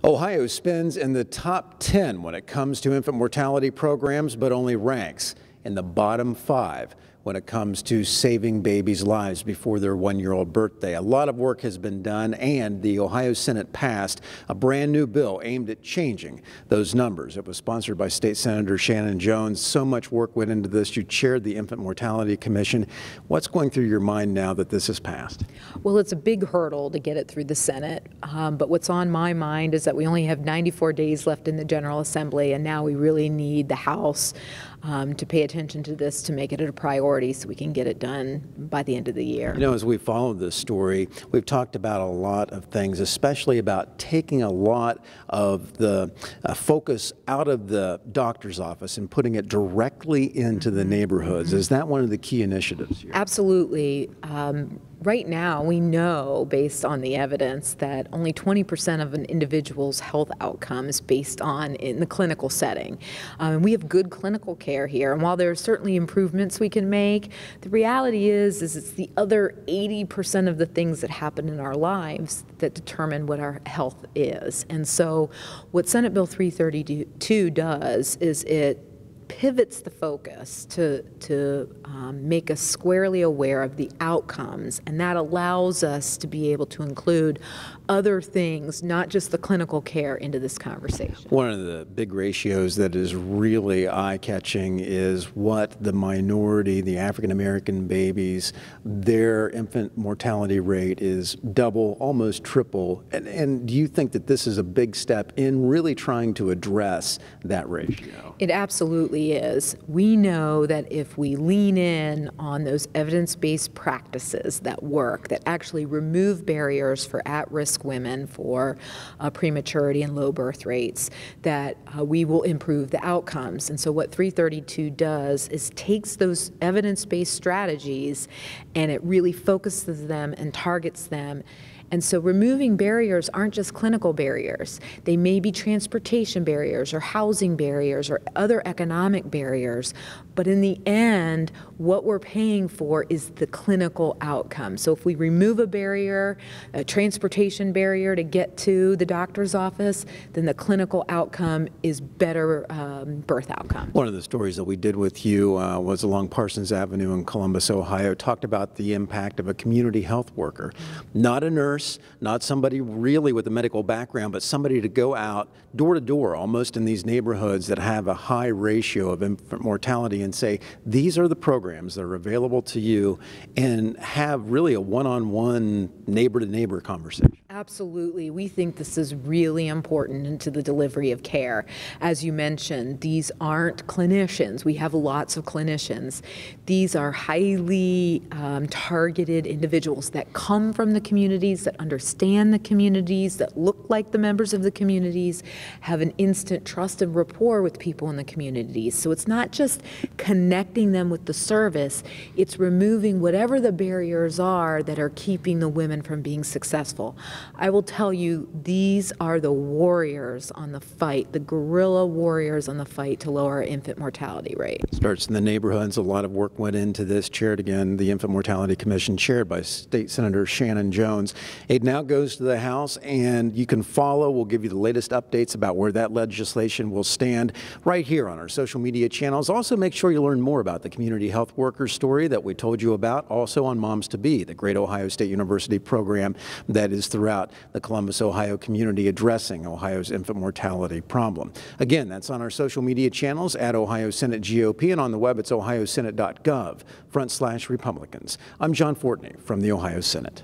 Ohio spins in the top 10 when it comes to infant mortality programs, but only ranks in the bottom 5 when it comes to saving babies' lives before their 1-year-old birthday. A lot of work has been done, and the Ohio Senate passed a brand new bill aimed at changing those numbers. It was sponsored by State Senator Shannon Jones. So much work went into this. You chaired the Infant Mortality Commission. What's going through your mind now that this has passed? Well, it's a big hurdle to get it through the Senate, but what's on my mind is that we only have 94 days left in the General Assembly, and now we really need the House to pay attention to this, to make it a priority so we can get it done by the end of the year. You know, as we followed this story, we've talked about a lot of things, especially about taking a lot of the focus out of the doctor's office and putting it directly into the neighborhoods. Is that one of the key initiatives here? Absolutely. Right now, we know, based on the evidence, that only 20% of an individual's health outcome is based on in the clinical setting. We have good clinical care here, and while there are certainly improvements we can make, the reality is it's the other 80% of the things that happen in our lives that determine what our health is. And so what Senate Bill 332 does is it pivots the focus to make us squarely aware of the outcomes, and that allows us to be able to include other things, not just the clinical care, into this conversation. One of the big ratios that is really eye-catching is what the minority, the African-American babies, their infant mortality rate is double, almost triple. And do you think that this is a big step in really trying to address that ratio? It absolutely is. We know that if we lean in on those evidence-based practices that work, that actually remove barriers for at-risk women for prematurity and low birth rates, that we will improve the outcomes. And so what 332 does is takes those evidence-based strategies and it really focuses them and targets them. And so removing barriers aren't just clinical barriers. They may be transportation barriers or housing barriers or other economic barriers. But in the end, what we're paying for is the clinical outcome. So if we remove a barrier, a transportation barrier to get to the doctor's office, then the clinical outcome is better birth outcome. One of the stories that we did with you was along Parsons Avenue in Columbus, Ohio, talked about the impact of a community health worker, not a nurse, not somebody really with a medical background, but somebody to go out door to door, almost in these neighborhoods that have a high ratio of infant mortality, and say, these are the programs that are available to you, and have really a one-on-one, neighbor-to-neighbor conversation. Absolutely. We think this is really important into the delivery of care. As you mentioned, these aren't clinicians. We have lots of clinicians. These are highly targeted individuals that come from the communities, that understand the communities, that look like the members of the communities, have an instant trust and rapport with people in the communities. So it's not just connecting them with the service, it's removing whatever the barriers are that are keeping the women from being successful. I will tell you, these are the warriors on the fight, the guerrilla warriors on the fight to lower our infant mortality rate. Starts in the neighborhoods. A lot of work went into this. Chaired again, the Infant Mortality Commission, chaired by State Senator Shannon Jones. It now goes to the House, and you can follow. We'll give you the latest updates about where that legislation will stand right here on our social media channels. Also, make sure you learn more about the community health worker story that we told you about, also on Moms to Be, the great Ohio State University program that is throughout the Columbus, Ohio community addressing Ohio's infant mortality problem. Again, that's on our social media channels at Ohio Senate GOP, and on the web it's ohiosenate.gov/Republicans. I'm John Fortney from the Ohio Senate.